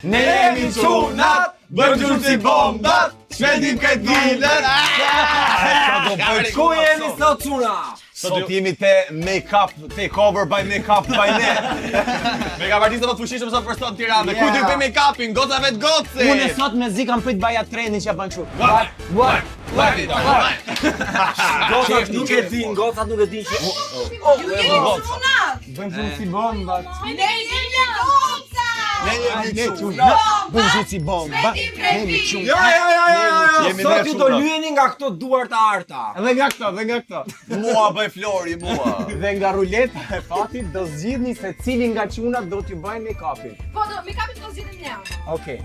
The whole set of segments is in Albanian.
Ne jemi çunat, bëjmë gjurë si bombat, shpendim këtë dilën. Ku jemi sot çuna? Sot jemi te make-up, takeover by make-up by ne. Make-up artista më të fuqishëm sot për sot në Tiranë. Ku do të bëj make-upin, goca vet goci. Unë sot me zi kam prit baja trenin që ja bën kështu. Gocat nuk e din, gocat nuk e din që. Bëjmë gjurë si bombat. Ne jemi Bëjmë gjurë si bombat. Sot ju do lyeni nga këto duar të arta. Dhe nga këto. Mua bëj Flori, mua. Dhe nga ruleta e fatit do zgjidhni se cili nga çunat do t'ju bëjnë make-upin. Po, make-upin do zgjidhim ne. Okej.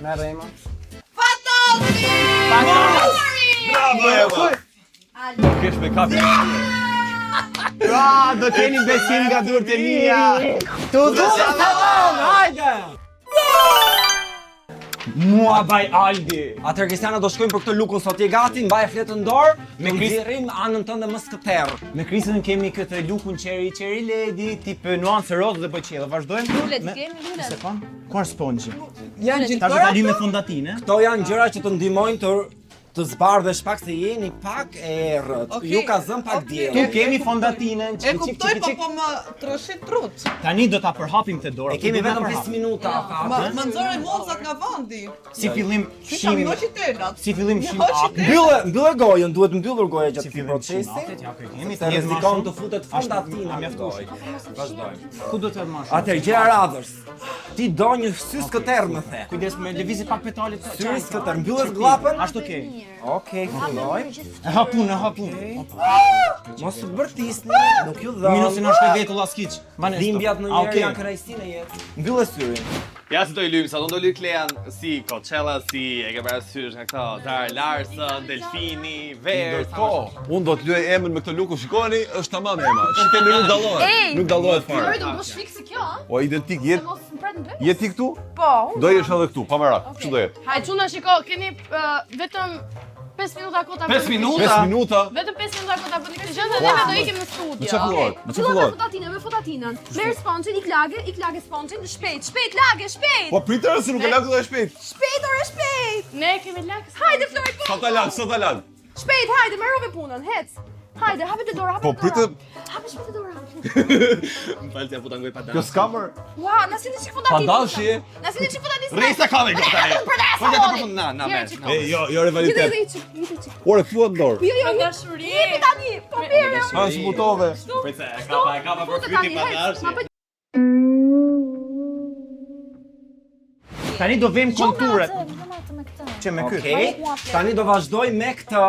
Merr Ema. Fatosi! Bravo Ema. Do kesh make-upin. Do keni besim nga durët e mia. Tu do hajde! Mua baj Aldi. Atëherë Kristiana do shkojmë për këtë lukun sot. Je gati? Mbaj fletën dorë. Me Krisën anën tënde më skëterr. Me Krisën kemi këtë lukun cherry lady, tip nuancë rozë dhe bëqellë. Vazhdojmë. Lulet kemi, lulet. Sekond. Ku është sponxhi? Janë Tash do ta lëmë me fondatinë. Këto janë gjëra që të ndihmojnë të zbardhësh pak se jeni pak e errët. Ju ka zën pak diell. Tu kemi fondatinën. E kuptoj, po më troshit trut. Tani do ta përhapim te dora. E kemi vetëm 5 minuta. Më nxorën mozat nga vendi. Si fillim Shimi shimi. hoqi telat. Si fillim shimi. Mbyllë Gojën, duhet mbyllur goja gjatë këtij procesi. Kemi të rrezikon të futet fondatina mjaftuar. Vazhdojmë. Ku do të marrësh? Atëherë gjëra radhës. Ti do një sy skëterr më the. Kujdes me lëvizje pak petalet. Sy skëterr, mbyllësh llapën. Ashtu ke. Okej, filloj. E hapun. Mos u bërtisni, nuk ju dha. Minusin është vetull as hiç. Dhimbjat në një janë krajsinë e jetë. Mbyllë syrin. Ja si do i lymë, sa do lyj Klean si Coachella, si e ke parasysh nga këto Zara Larsson, Delfini, Ver. Unë do të lyej emrin me këtë luku, shikoni, është tamam Ema. Shikoni nuk dallohet. Nuk dallohet fare. Flori do bësh fiksi kjo, ha? O identik Se mos më pret në je ti këtu? Po. Do jesh edhe këtu, pa merak. Kështu do jetë. Hajde çuna shiko, keni vetëm 5 minuta kohë ta 5 minuta. Vetëm 5 minuta kohë ta bëni këtë gjë dhe ne do ikim në studio. Me çfarë fillohet? Me çfarë fillohet? Me fotatinën. Merr sponxhin, ik lage sponxhin, shpejt, lage, shpejt. Po pritër se nuk e lagë shpejt. Shpejt, ore shpejt. Ne kemi lagë. Hajde Flori, po. Sot ta lag. Shpejt, hajde, merrove punën, hec. Hajde, hapet e dora, hapet. Po pritë. Hapet shpejt e dora. M'fal ti apo ta ngoj pa dalë. Kjo skamër. Ua, na sini çik fotatinën. Pa dallshi. Na sini çik fotatinën. Rrisa ka me gota e. Po ja të përfund na me. Jo rivalitet. Ore thua ndor. Jo, dashuri. Jepi tani, po mirë. Ha zbutove. Pritë, e kapa për fyti pa dallshi. Tani do vëmë konturet. Që me ky. Okej. Tani do vazhdoj me këtë.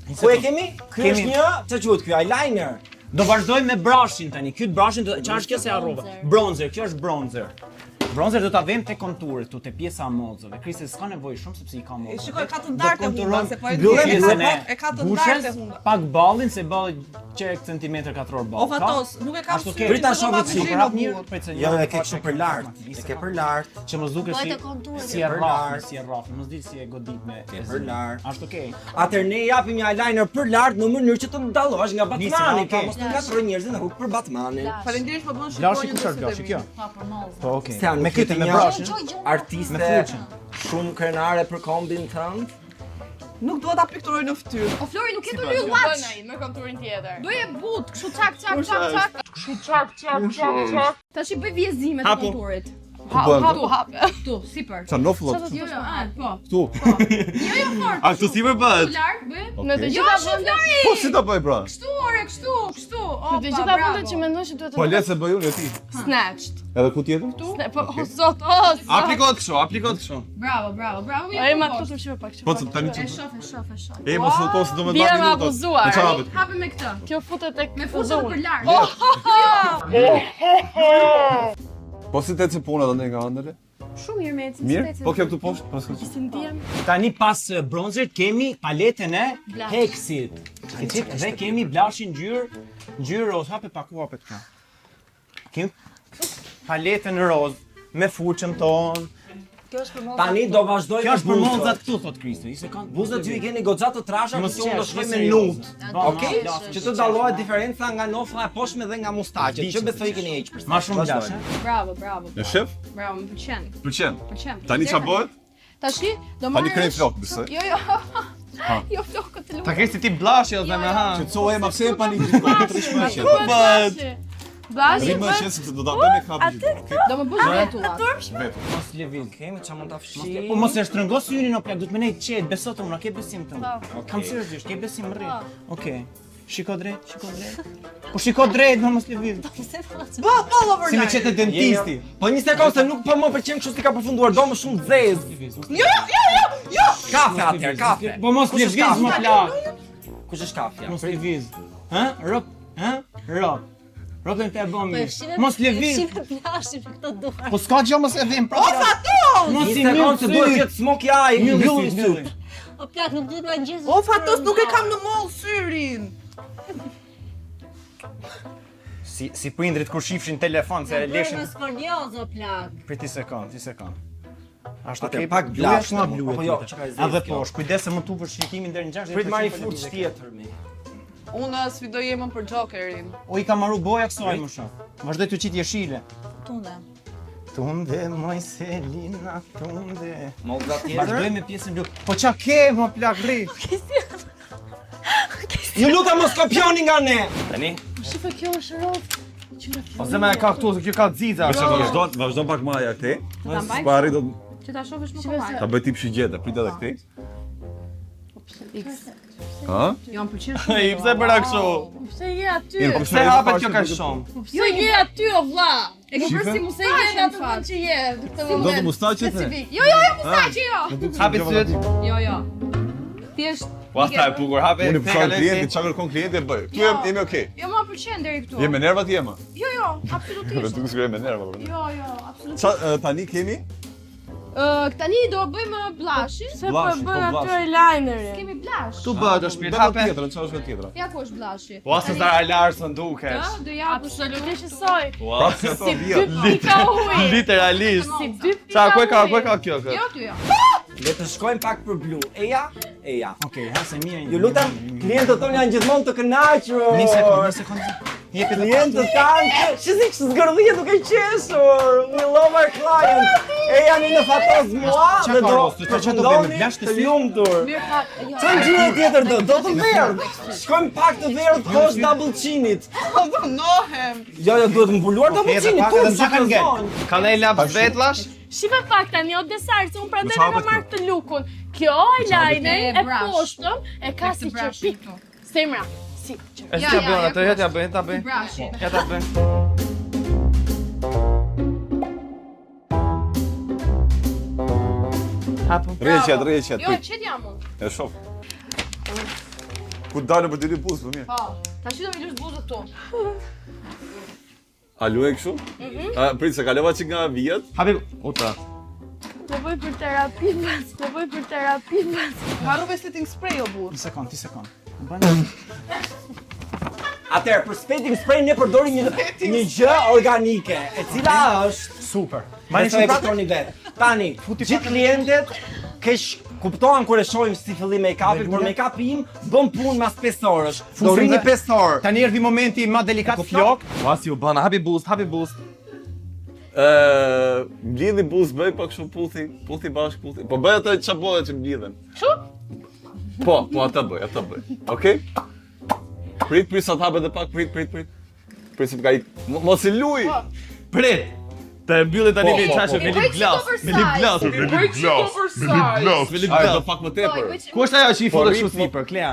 Ku e kemi? Ky është një, ç'a quhet ky? Eyeliner. Do vazhdoj me brushin tani. Ky brushin çfarë është kjo se harrova? Bronzer, kjo është bronzer. Bronzer do ta vëmë te konturet, te pjesa mozave. Krisi s'ka nevojë shumë sepse I ka mozë. Shikoj ka të ndartë hunda se po e di. E ka të ndartë hunda. Pak ballin se balli qerek centimetër katror ball. O fatos, nuk e kam sy. Prita shohë si për hap mirë. Jo, e ke kështu për lart. E ke për lart. Që mos duket si e rraf, mos di si e godit me për lart. Ashtu okay. Atëherë ne japim një eyeliner për lart në mënyrë që të ndallohesh nga Batmani, po mos të ngatroj njerëzit nga për Batmanin. Faleminderit po bën shikojnë. Blashi kjo. Po okay. Me këtë me brushin, artiste shumë krenare për kombin tënd. Nuk dua ta pikturoj në fytyrë. O Flori nuk e do lyll llaç. Me konturin tjetër. Do je but, kështu çak. Tash I bëj vjezime të konturit. Hap. Ktu, sipër. Çfarë nofullot? Jo, po. Ktu. Jo, fort. A këtu sipër bëhet? Larg bëj. Në të gjitha vendet. Po si ta bëj pra? Kështu, ore, kështu. Në të gjitha vendet që mendoj që duhet të. Po le se bëj unë ti. Snatched. Edhe ku tjetër? Po zot, Aplikohet kështu. Bravo. Ai ma këtu të shihoj pak çfarë. Po tani E shoh. e mos futos do më Bie bën ma minuta. abuzuar. Hapim me këtë. Kjo futet tek Me futën për larg. Po si të puna dhe ne nga ëndër? Shumë mirë me Mirë? Po kjo këtu poshtë, po s'ka. si ndiem. Tani pas bronzerit kemi paletën e Hexit. Dhe kemi blashin ngjyrë roz, hapet kjo. Kemi paletën roz me fuçën ton, Tani do vazhdoj Kjo është për monzat këtu, thot Kristi. I sekond. Buzët ju I keni goxha të trasha, Mos që unë do qesh, shkoj mos me serioz. nut. Okej? flasim, Që të dallohet diferenca nga nofla e poshtme dhe nga mustaqet, që besoj keni heq për Ma shumë Vazhdoj. blashe. Bravo, bravo. E shef? Bravo, më pëlqen. Pëlqen. Pëlqen. Tani ç'a bëhet? Tashi, do Tani marrësh. krem flok, besoj. Jo, jo. Jo flokët të Ta lutem. ke si ti blashi o zemra ha. Qetësoje ma pse e panikoj, të rishmëshje. Blashi Rrimë bëhet. qesë se do ta bëjmë kapë gjithë. Do më bësh vetullat. Vetë. Mos lëviz, kemi çfarë mund ta fshi. Po mos e shtrëngos syrin o plak, duhet më nejt qet, beso të unë, ke besim të unë. Kam seriozisht, ke besim rri. Okej. Shiko drejt, shiko drejt. Po shiko drejt, mos lëviz. All over Si me qetë dentisti. Po një sekondë se nuk po më pëlqen kështu si ka përfunduar, do më shumë zezë. Jo! Kafe atëherë, kafe. Po mos Kush është lëviz më kafe? plak. Kush është kafja? Mos lëviz. Hë? Rop, hë? Rop. Ropën të e bëmi. Mos lëviz. Po s'ka gjë mos e vim pra. Mos Një i sekondë se duhet mirë jetë smoky eye, Mylli mbylli syt, syt. O plak, nuk duhet ma ngjezë. O fatos nuk e kam në moll syrin. Si prindrit kur shifshin telefon se leshin. Bërë skolioz, o plak. Prit ti sekond. Ashtu Okej, pak blash, po jo, çka e zez. Edhe poshtë, kujdes se më tupësh shikimin deri në 60. Prit marrë fuç tjetër mi. Unë sfidoj jemën për Jokerin. O I ka marru boja kësaj më shumë. Vazhdoj të qit jeshile. Tunde. Tunde moj Selina, tunde. Molla Vazhdoj tjetër. me pjesën blu. Po ç'a ke më plak rri? Ju lutem mos kopjoni nga ne. Tani. Shifë kjo është rrot. O zemra e ka këtu, se kjo ka xixa. Vazhdo pak maja këtej. Ta mbaj. Po arri do Që ta shohësh më kollaj. ta bëj tip shigjete, prit edhe këtej. Ha? Jo, më pëlqen I shumë. pse bëra kështu? Pse je aty? Mirë, po Pse hapet kjo kaq shumë? Pse je aty o vlla? E ke përsi mu se je Mustaqe, në atë në fakt. vend që je në këtë Do të moment. mustaqe the. Specifik. Jo, mustaqe jo. Hapi syt. Jo, jo. Thjesht Po asta e bukur, hapi. Unë te përshan kaloj klientit, ti. çka kërkon klienti e bëj. Ktu Jo. jemi okay. Jo, më pëlqen deri këtu. Je me nervat jema. Jo, jo, absolutisht. Duke s'krej me nerva. Jo, jo, absolutisht. Ça tani kemi? Tani do bëjmë blashin. Se po Blashi, po, bën aty blashi. eyelinerin. Kemi blash. Tu bëhet është shpirt Bëhet hape. tjetrën, çfarë është tjetra? Ja ku është blashi. Po as Zara Larson dukesh. Ë, do japësh Absolutisht soi. Pra se ato vjet. Pika uji. Literalisht. Si dy pika. Ça ku e ka uji. kjo kë? Jo, ty jo. Le të shkojmë pak për blu. Eja. Okej, ha se mirë. Ju lutem, klientët tonë janë gjithmonë të kënaqur. Një sekond. Jepi dhe Klientët tanë, çizik zgërdhje duke qeshur. We love our clients. Eja në fatos mua Qa dhe ka do rostu? Qa do bëjmë? Blash të të sy? lumtur. Mirë pa. Jo. Çfarë gjë tjetër do të verdh. Shkojmë pak të verdh poshtë double chinit. Do nohem. Jo, duhet mbuluar double Edhe chinit pak tu. edhe sa kanë ngel. Ka nej laps vetllash? Shife pak tani o desert, se unë prandaj Po qa ka hapet marrë të lukun. Kjo eyeliner E e brush. poshtëm e ka si brush qërpik. këtu. Semra, si qërpik. E si t'ja bën atë, ja bëj, ta bëj. Brashi. Ja ta bëj. Hapo. Rreqet, Jo, çet jam unë. E shoh. Ku dalë për dy buzë, po mirë. Po. Tash do mi lush buzët tu. A luaj kështu? A prit se kalova çik nga vjet. Hapi. Ota. Do bëj për terapi pas, do bëj për terapi pas. Harrove setting spray o burr. Një sekond. Bën. Atëherë, për setting spray ne përdorim një gjë organike, e cila është Super. Mani Mani shumë shumë patroni vetë. Tani, gjithë klientët kesh kuptohen kur e shohim si fillim make-upit, por make-upi im bën punë mas 5 orësh. Do Fusim rini dhe- 5 orë. Tani erdhi momenti më delikat flok. Pasi u bën, hapi boost. Mblidhi buzë bëj pa kështu puthi bashk. Po bëj atë ç'a bëhet që mblidhen. Po atë bëj. Okej? Prit sa të hapet edhe pak, prit. Prit se të ka ik. Mos i luj. Prit. Të mbylli tani Po, me po, çashë po, me po. lip gloss. Me lip gloss. Me lip Ai do gloss. pak më tepër. Ku është ajo që i Po, futet rrit, kështu sipër, Klea?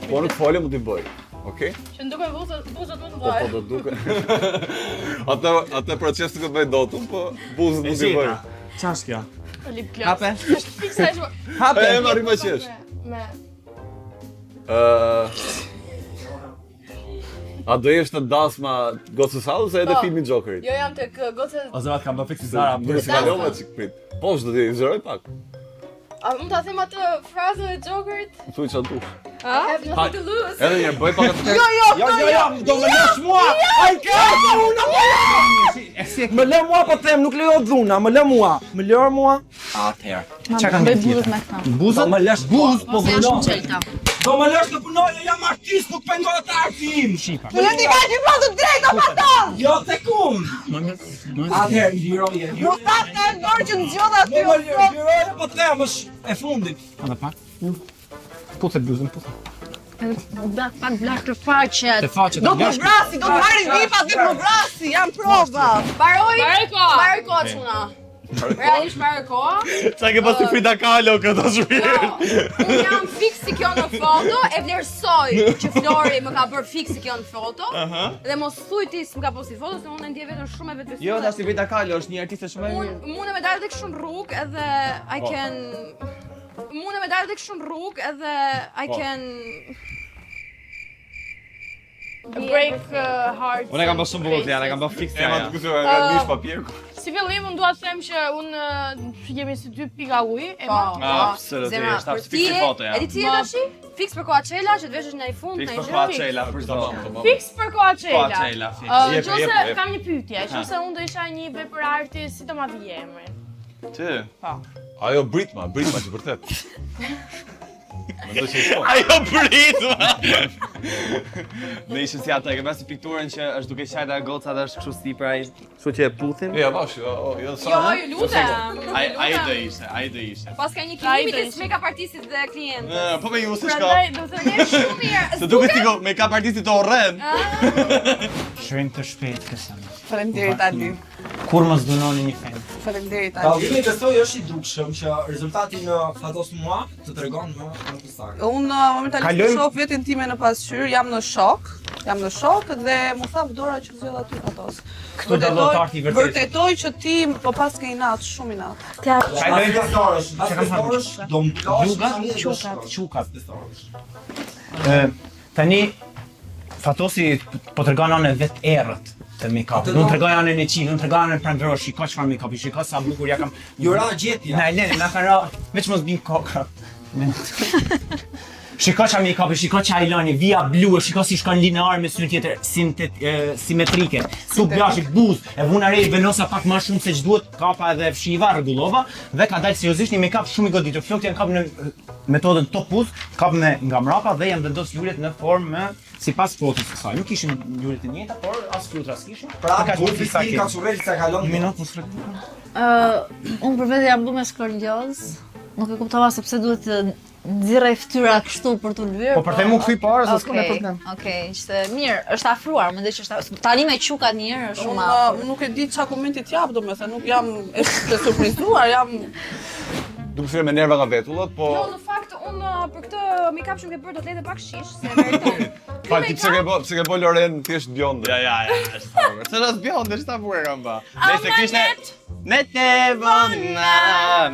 Po nuk folë mund t'i bëj. Okej? Që nduke buzët më të Po bëj. do duke. Atë proces nuk e bëj dot, po buzët mund t'i bëj. Ç'është kjo? Lip gloss. Hape. Fiksa shumë. E marri më qesh. Me A do jesh të dasma Gocës House ose edhe filmin Jokerit? Jo jam tek gocë. O zëvat kam bërë fiksi Zara. Nuk si kalova çik prit. Po do t'i zëroj pak. A mund ta them atë frazën e Jokerit? Thuaj ç'a dush. I have nothing to lose. Edhe një bëj pak atë. Jo, do më lash mua. Ai ka unë. Më lë mua po them, nuk lejo dhuna, më lë mua. Më lër mua. Atëherë. Çka kanë bëj buzët me këta? Buzët? Më lësh buzë, po Se janë vulo. shumë qelta. Do më lësh të punoj, jam artist, nuk pengohet të artim. Shipa. Në një ka që të drejta pa tonë! Jo tek unë. Atëherë, liroje. Nuk ta të e dorë që në gjodha aty o frot! Liroje, po them, është e fundit. Edhe pak. Puthe buzën, puthe. Pak blak të faqet. Të faqet. Do të vrasi, do të marrin vipa, do të vrasi, janë prova! Baroj! Baroj Baroj ko, çuna. Realisht baroj ko. Qa ke pas të Frida Kahlo këto shpirë? Unë jam fix si kjo në foto, e vlerësoj që Flori më ka bërë fix si kjo në foto. Dhe mos thuj ti s'm ka posti foto, se unë e ndjej vetëm shumë e vetëbesueshme. Jo, tash Frida Kahlo është një artiste shumë e mirë. Unë me dalë tek shumë rrugë edhe I can Unë me dalë tek shumë rrugë edhe I can break heart. Unë e kam bërë shumë bukur Klean, e kam bërë fix Ema ja. të kusur e nish papir. Si fillim unë dua të them që unë jemi si 2 pika ujë, Absolutisht, fix si foto ja. E di ti e tashi? Fix për Coachella, që të veshësh në i fund, Fix në i për gjë. Coachella, për çdo. Fix për Coachella. Coachella, fix. Nëse kam një pyetje, nëse unë do isha një vepër arti, si do ma vije emri? Ty. Ajo Britma që vërtet. Mendoj se po. Ajo Britma! Ne ishim si ata, e ke bërë si pikturën që është duke qajta goca dhe është kështu si pra ai. Kështu që e puthin. Ja, bash, jo Jo, sa. ju lutem. Ai do ishte. Pas ka një Ai kimi do të ishte. make-up artistit dhe klientë. Po me ju se shka. Prandaj do të them Shumë mirë. Se duke si make-up artistit të orren. Shrim të shpejt kësaj. Faleminderit Ali. Kur mos dënoni një fen. Faleminderit Ali. Kallimi besoj është i dukshëm që rezultati në Fatos Mua të tregon më saktë. Unë momentalisht Kalojmë- shoh veten time në pasqyrë, jam në shok. Jam në shok dhe mu tha dora që zgjodh aty Fatos. Këtu do llotarti i vërtetë. Vërtetoj që ti po pas ke inat, shumë inat. Kalojmë pastorësh, pastorësh, do Gjugat, çukat. Tani Fatosi po tregon anë vet errët të make-upit. Nuk tregon anën e qi, nuk tregon anën pranveror, shiko çfarë make-upi, shiko sa bukur ja kam. Jura gjetja. Na kanë ra, veç mos bin kokra. Shiko çfarë make-upi, shiko çfarë eyeliner, via blu, shiko si shkon linear me syrin tjetër, simetrike. Tu blashin buzë, e vuna re venosa pak më shumë se ç'duhet, kapa edhe fshiva, rregullova dhe ka dalë seriozisht një make-up shumë i goditur. Flokti janë kap në metodën topuz, kap me nga mrapa dhe janë vendos lulet në formë sipas fotos së saj. Nuk ishin lulet e njëjta, por as flutra s'kishin. Pra, Ka bufi shumë ka çurrel sa kalon. Një minutë mos flet. Unë për vetë jam blu me skolioz. Nuk e kuptova se pse duhet të nxirrej fytyra kështu për t'u lyer. Po për të mu kthy parë, se s'ka problem. Okej, ishte mirë, është afruar, mendoj që është tani me çukat një herë është shumë Unë afër. nuk e di ç'a komenti t'jap, domethënë nuk jam e surprizuar, jam Duke qenë me nerva nga vetullat, po Jo, në fakt, unë për këtë make-up që më ke bërë do të lejtë pak shish, se meriton. fal ti pse ke bë Loren thjesht bjonde. Ja, është favor. Se ras bjonde, është ta bukur kam ba. Nëse kishte Nete vona.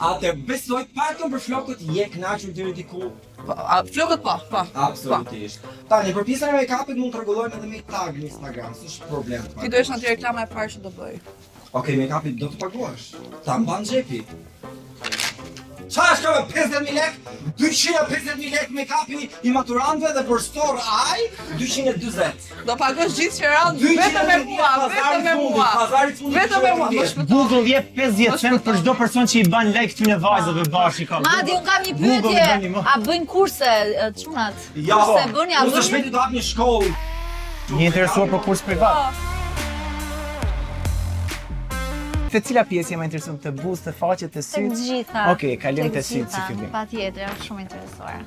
Atë besoj pakon për flokët je kënaqur deri diku. flokët po. Absolutisht. Tani për pjesën e make-upit mund të rregullojmë edhe me tag në Instagram, s'është problem. Ti do jesh në atë reklama e parë që do bëj. Okej, make-upit do të paguash. Ta mban xhepi. Qa është ka me 50.000 lek? 250.000 lek make-upi i maturantëve dhe për store aj 240. Do pagosh gjithë qeran vetëm me mua, vetëm me mua. Vetëm me mua, mos shpëto. Google jep 50 cent për çdo person që i ban like këtyre vajzave bash i kam. Madi, unë kam një Google i bani pyetje. më. A bëjnë kurse çunat? Ja, Kurse bëni, a unë të bëni? shpejti do hap një shkollë. Një interesuar për kurs privat. Te cila pjesë jam interesuar të buzë, të faqet, të Tek syt? gjitha. Okej, kalojmë Tek te syt si gjitha, fillim. Patjetër, jam shumë interesuar.